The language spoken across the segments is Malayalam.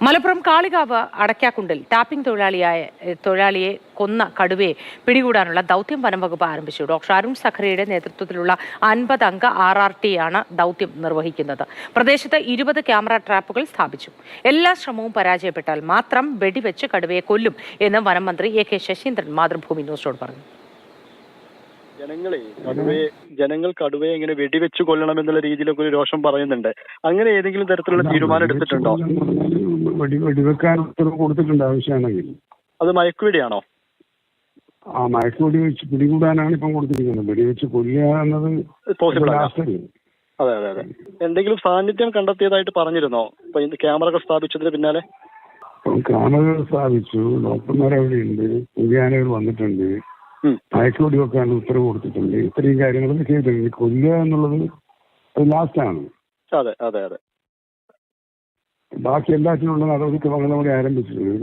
മലപ്പുറം കാളികാവ് അടയ്ക്കാക്കുണ്ടിൽ ടാപ്പിംഗ് തൊഴിലാളിയെ കൊന്ന കടുവയെ പിടികൂടാനുള്ള ദൗത്യം വനംവകുപ്പ് ആരംഭിച്ചു. ഡോക്ടർ അരുൺ സഖറിയുടെ നേതൃത്വത്തിലുള്ള 50 അംഗ RRT ആണ് ദൗത്യം നിർവഹിക്കുന്നത്. പ്രദേശത്ത് 20 ക്യാമറ ട്രാപ്പുകൾ സ്ഥാപിച്ചു. എല്ലാ ശ്രമവും പരാജയപ്പെട്ടാൽ മാത്രം വെടിവെച്ച് കടുവയെ കൊല്ലും എന്ന് വനം മന്ത്രി AK ശശീന്ദ്രൻ മാതൃഭൂമി ന്യൂസിനോട് പറഞ്ഞു. ജനങ്ങൾ കടുവയെ ഇങ്ങനെ വെടിവെച്ച് കൊല്ലണം എന്നുള്ള രീതിയിലൊക്കെ ഒരു രോഷം പറയുന്നുണ്ട്. അങ്ങനെ ഏതെങ്കിലും തരത്തിലുള്ള തീരുമാനം എടുത്തിട്ടുണ്ടോ? വെടിവെക്കാൻ കൊടുത്തിട്ടുണ്ട് ആവശ്യമാണെങ്കിൽ. അത് മയക്കുവെടിയാണോ? മയക്കുവെടി വെച്ച് പിടികൂടാനാണ് ഇപ്പം കൊടുത്തിരിക്കുന്നത്. വെടിവെച്ച് കൊല്ലുക എന്നത് പോസിബിൾ അല്ല. അതെ അതെ അതെ. എന്തെങ്കിലും സാന്നിധ്യം കണ്ടെത്തിയതായിട്ട് പറഞ്ഞിരുന്നോ ഇപ്പൊ ക്യാമറകൾ സ്ഥാപിച്ചതിന് പിന്നാലെ? ക്യാമറകൾ സ്ഥാപിച്ചു, ഡോക്ടർമാർ അവിടെയുണ്ട്, വിജ്ഞാനികൾ വന്നിട്ടുണ്ട്, മയക്കുവെടി വെക്കാൻ ഉത്തരവ് കൊടുത്തിട്ടുണ്ട്. ഇത്രയും കാര്യങ്ങളൊക്കെ ചെയ്തിട്ടുണ്ട്. കൊല്ലുക എന്നുള്ളത് അത് ലാസ്റ്റാണ്. അതെ അതെ അതെ. ബാക്കി എല്ലാത്തിനുള്ള നടപടിക്രമങ്ങൾ കൂടി ആരംഭിച്ചിട്ടുണ്ട്.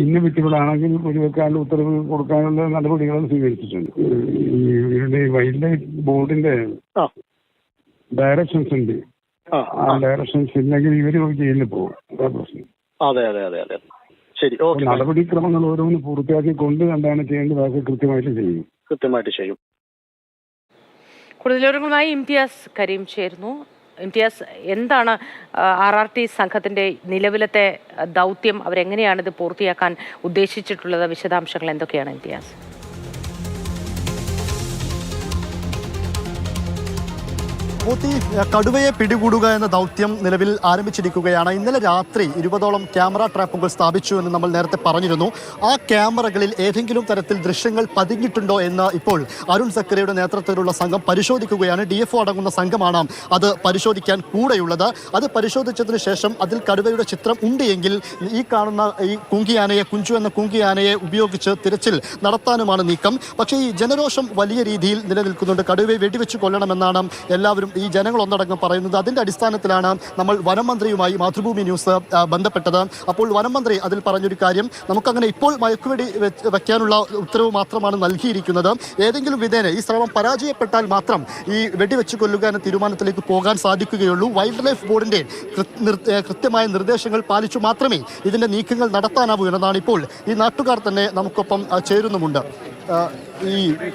ഇന്ന് വിറ്റുകളാണെങ്കിൽ വെടിവെക്കാനുള്ള ഉത്തരവ് കൊടുക്കാനുള്ള നടപടികളും സ്വീകരിച്ചിട്ടുണ്ട്. ഇവരുടെ വൈൽഡ് ലൈഫ് ബോർഡിന്റെ ഡയറക്ഷൻസ് ഉണ്ട്. ആ ഡയറക്ഷൻസ് ഇല്ലെങ്കിൽ ഇവര് ജയിലിൽ പോകും. അതാ പ്രശ്നം. അതെ അതെ അതെ അതെ. ശരി, നടപടിക്രമങ്ങൾ ഓരോന്ന് പൂർത്തിയാക്കി കൊണ്ട് എന്താണ് ചെയ്യേണ്ടത് അതൊക്കെ കൃത്യമായിട്ട് ചെയ്യും. കൂടുതൽ വിവരങ്ങളുമായി ഇംതിയാസ് കരീം ചേരുന്നു. ഇംതിയാസ്, എന്താണ് RRT സംഘത്തിന്റെ നിലവിലത്തെ ദൗത്യം? അവരെങ്ങനെയാണ് ഇത് പൂർത്തിയാക്കാൻ ഉദ്ദേശിച്ചിട്ടുള്ളത്? വിശദാംശങ്ങൾ എന്തൊക്കെയാണ് ഇംതിയാസ്? കടുവയെ പിടികൂടുക എന്ന ദൗത്യം നിലവിൽ ആരംഭിച്ചിരിക്കുകയാണ്. ഇന്നലെ രാത്രി 20ഓളം ക്യാമറ ട്രാപ്പുകൾ സ്ഥാപിച്ചു എന്ന് നമ്മൾ നേരത്തെ പറഞ്ഞിരുന്നു. ആ ക്യാമറകളിൽ ഏതെങ്കിലും തരത്തിൽ ദൃശ്യങ്ങൾ പതിഞ്ഞിട്ടുണ്ടോ എന്ന് ഇപ്പോൾ അരുൺ സഖറിയുടെ നേതൃത്വത്തിലുള്ള സംഘം പരിശോധിക്കുകയാണ്. DFO അടങ്ങുന്ന സംഘമാണ് അത് പരിശോധിക്കാൻ കൂടെയുള്ളത്. അത് പരിശോധിച്ചതിന് ശേഷം അതിൽ കടുവയുടെ ചിത്രം ഉണ്ട് എങ്കിൽ ഈ കാണുന്ന ഈ കുങ്കിയാനയെ, കുഞ്ചു എന്ന കുങ്കിയാനയെ ഉപയോഗിച്ച് തിരച്ചിൽ നടത്താനുമാണ് നീക്കം. പക്ഷേ ഈ ജനരോഷം വലിയ രീതിയിൽ നിലനിൽക്കുന്നുണ്ട്. കടുവയെ വെടിവെച്ച് കൊല്ലണമെന്നാണ് എല്ലാവരും ഈ ജനങ്ങൾ ഒന്നടങ്കം പറയുന്നത്. അതിന്റെ അടിസ്ഥാനത്തിലാണ് നമ്മൾ വനം മന്ത്രിയുമായി മാതൃഭൂമി ന്യൂസ് ബന്ധപ്പെട്ടത്. അപ്പോൾ വനം മന്ത്രി അതിൽ പറഞ്ഞൊരു കാര്യം, നമുക്കങ്ങനെ ഇപ്പോൾ മയക്കുവെടി വെക്കാനുള്ള ഉത്തരവ് മാത്രമാണ് നൽകിയിരിക്കുന്നത്. ഏതെങ്കിലും വിധേന ഈ ശ്രമം പരാജയപ്പെട്ടാൽ മാത്രം ഈ വെടിവെച്ച് കൊല്ലുക എന്ന തീരുമാനത്തിലേക്ക് പോകാൻ സാധിക്കുകയുള്ളൂ. വൈൽഡ് ലൈഫ് ബോർഡിന്റെ കൃത്യമായ നിർദ്ദേശങ്ങൾ പാലിച്ചു മാത്രമേ ഇതിന്റെ നീക്കങ്ങൾ നടത്താനാവൂ എന്നതാണ് ഇപ്പോൾ ഈ നാട്ടുകാർ തന്നെ നമുക്കൊപ്പം ചേരുന്നുമുണ്ട്.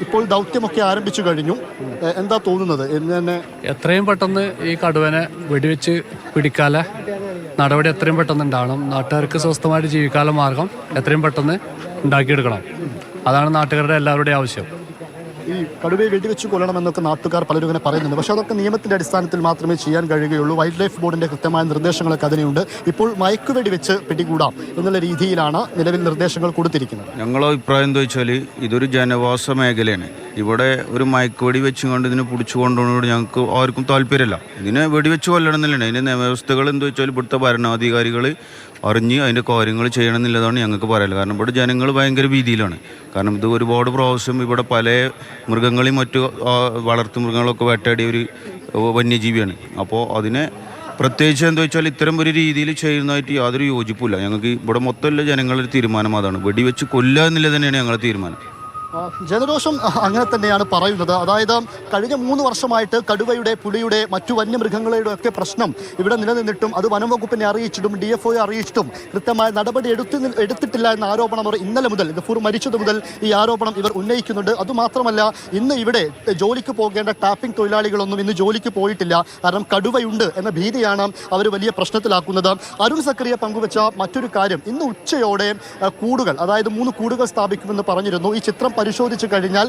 ഇപ്പോൾ ദൗത്യമൊക്കെ ആരംഭിച്ചു കഴിഞ്ഞു. എന്താ തോന്നുന്നത്? എത്രയും പെട്ടെന്ന് ഈ കടുവനെ വെടിവെച്ച് പിടിക്കാല നടപടി എത്രയും പെട്ടെന്ന് ഉണ്ടാവണം. നാട്ടുകാർക്ക് സ്വസ്ഥമായിട്ട് ജീവിക്കാനുള്ള മാർഗം എത്രയും പെട്ടെന്ന് ഉണ്ടാക്കിയെടുക്കണം. അതാണ് നാട്ടുകാരുടെ എല്ലാവരുടെയും ആവശ്യം. ഈ കടുവയെ വെടിവെച്ച് കൊല്ലണമെന്നൊക്കെ നാട്ടുകാർ പലരും ഇങ്ങനെ പറയുന്നുണ്ട്. പക്ഷേ അതൊക്കെ നിയമത്തിന്റെ അടിസ്ഥാനത്തിൽ മാത്രമേ ചെയ്യാൻ കഴിയുകയുള്ളൂ. വൈൽഡ് ലൈഫ് ബോർഡിന്റെ കൃത്യമായ നിർദ്ദേശങ്ങളൊക്കെ അതിനുണ്ട്. ഇപ്പോൾ മയക്കുവെടി വെച്ച് പിടികൂടാം എന്നുള്ള രീതിയിലാണ് നിലവിൽ നിർദ്ദേശങ്ങൾ കൊടുത്തിരിക്കുന്നത്. ഞങ്ങളുടെ അഭിപ്രായം എന്താ വെച്ചാൽ ഇതൊരു ജനവാസ മേഖലയാണ്. ഇവിടെ ഒരു മയക്കുവെടി വെച്ചുകൊണ്ട് ഇതിനെ പിടിച്ചു കൊണ്ടുപോകുന്നതോട് ഞങ്ങൾക്ക് ആർക്കും താല്പര്യമില്ല. ഇതിനെ വെടിവെച്ച് കൊല്ലണം എന്നല്ലാണ്. അതിൻ്റെ നിയമവ്യവസ്ഥകൾ എന്താ വെച്ചാൽ ഇവിടുത്തെ ഭരണാധികാരികൾ അറിഞ്ഞ് അതിൻ്റെ കാര്യങ്ങൾ ചെയ്യണമെന്നുള്ളതാണ് ഞങ്ങൾക്ക് പറയാനുള്ളത്. കാരണം ഇവിടെ ജനങ്ങൾ ഭയങ്കര ഭീതിയിലാണ്. കാരണം ഇത് ഒരുപാട് പ്രാവശ്യം ഇവിടെ പല മൃഗങ്ങളെയും മറ്റു വളർത്തുമൃഗങ്ങളൊക്കെ വേട്ടയാടിയ ഒരു വന്യജീവിയാണ്. അപ്പോൾ അതിനെ പ്രത്യേകിച്ച് എന്താ വെച്ചാൽ ഇത്തരം ഒരു രീതിയിൽ ചെയ്യുന്നതായിട്ട് യാതൊരു യോജിപ്പില്ല. ഞങ്ങൾക്ക് ഇവിടെ മൊത്തമുള്ള ജനങ്ങളുടെ തീരുമാനം അതാണ്. വെടിവെച്ച് കൊല്ലുക എന്നുള്ളത് തന്നെയാണ് ഞങ്ങളുടെ തീരുമാനം. ജനരോഷം അങ്ങനെ തന്നെയാണ് പറയുന്നത്. അതായത് കഴിഞ്ഞ 3 വർഷമായിട്ട് കടുവയുടെ, പുലിയുടെ, മറ്റു വന്യമൃഗങ്ങളുടെ ഒക്കെ പ്രശ്നം ഇവിടെ നിലനിന്നിട്ടും അത് വനം വകുപ്പിനെ അറിയിച്ചിട്ടും DFOയെ അറിയിച്ചിട്ടും കൃത്യമായ നടപടി എടുത്തിട്ടില്ല എന്ന ആരോപണം അവർ ഇന്നലെ മുതൽ, ഗഫൂർ മരിച്ചത് മുതൽ ഈ ആരോപണം ഇവർ ഉന്നയിക്കുന്നുണ്ട്. അതുമാത്രമല്ല, ഇന്ന് ഇവിടെ ജോലിക്ക് പോകേണ്ട ടാപ്പിംഗ് തൊഴിലാളികളൊന്നും ഇന്ന് ജോലിക്ക് പോയിട്ടില്ല. കാരണം കടുവയുണ്ട് എന്ന ഭീതിയാണ് അവർ വലിയ പ്രശ്നത്തിലാക്കുന്നത്. അരുൺ സഖറിയെ പങ്കുവച്ച മറ്റൊരു കാര്യം, ഇന്ന് ഉച്ചയോടെ കൂടുകൾ, അതായത് 3 കൂടുകൾ സ്ഥാപിക്കുമെന്ന് പറഞ്ഞിരുന്നു. ഈ ചിത്രം പരിശോധിച്ചു കഴിഞ്ഞാൽ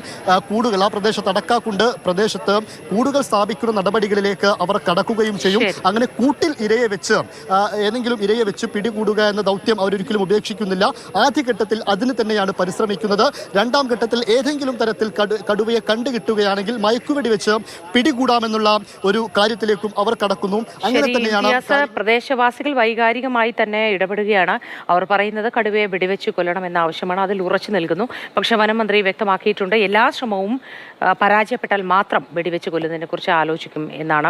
കൂടുകൾ, ആ പ്രദേശത്ത് അടക്കാക്കുണ്ട് പ്രദേശത്ത് കൂടുകൾ സ്ഥാപിക്കുന്ന നടപടികളിലേക്ക് അവർ കടക്കുകയും ചെയ്യും. അങ്ങനെ കൂട്ടിൽ ഇരയെ വെച്ച് ഏതെങ്കിലും ഇരയെ വെച്ച് പിടികൂടുക എന്ന ദൗത്യം അവരൊരിക്കലും ഉപേക്ഷിക്കുന്നില്ല. ആദ്യഘട്ടത്തിൽ അതിന് തന്നെയാണ് പരിശ്രമിക്കുന്നത്. 2ാം ഘട്ടത്തിൽ ഏതെങ്കിലും തരത്തിൽ കടുവയെ കണ്ടുകിട്ടുകയാണെങ്കിൽ മയക്കുവെടി വെച്ച് പിടികൂടാമെന്നുള്ള ഒരു കാര്യത്തിലേക്കും അവർ കടക്കുന്നു. അങ്ങനെ തന്നെയാണ് പ്രദേശവാസികൾ വൈകാരികമായി തന്നെ ഇടപെടുകയാണ്. അവർ പറയുന്നത് കടുവയെ വെടിവെച്ച് കൊല്ലണം എന്ന ആവശ്യമാണ്. അതിൽ ഉറച്ചു നൽകുന്നു. പക്ഷേ വനം മന്ത്രി വ്യക്തമാക്കിയിട്ടുണ്ട് എല്ലാ ശ്രമവും പരാജയപ്പെട്ടാൽ മാത്രം വെടിവെച്ച് കൊല്ലുന്നതിനെ കുറിച്ച് ആലോചിക്കും എന്നാണ്.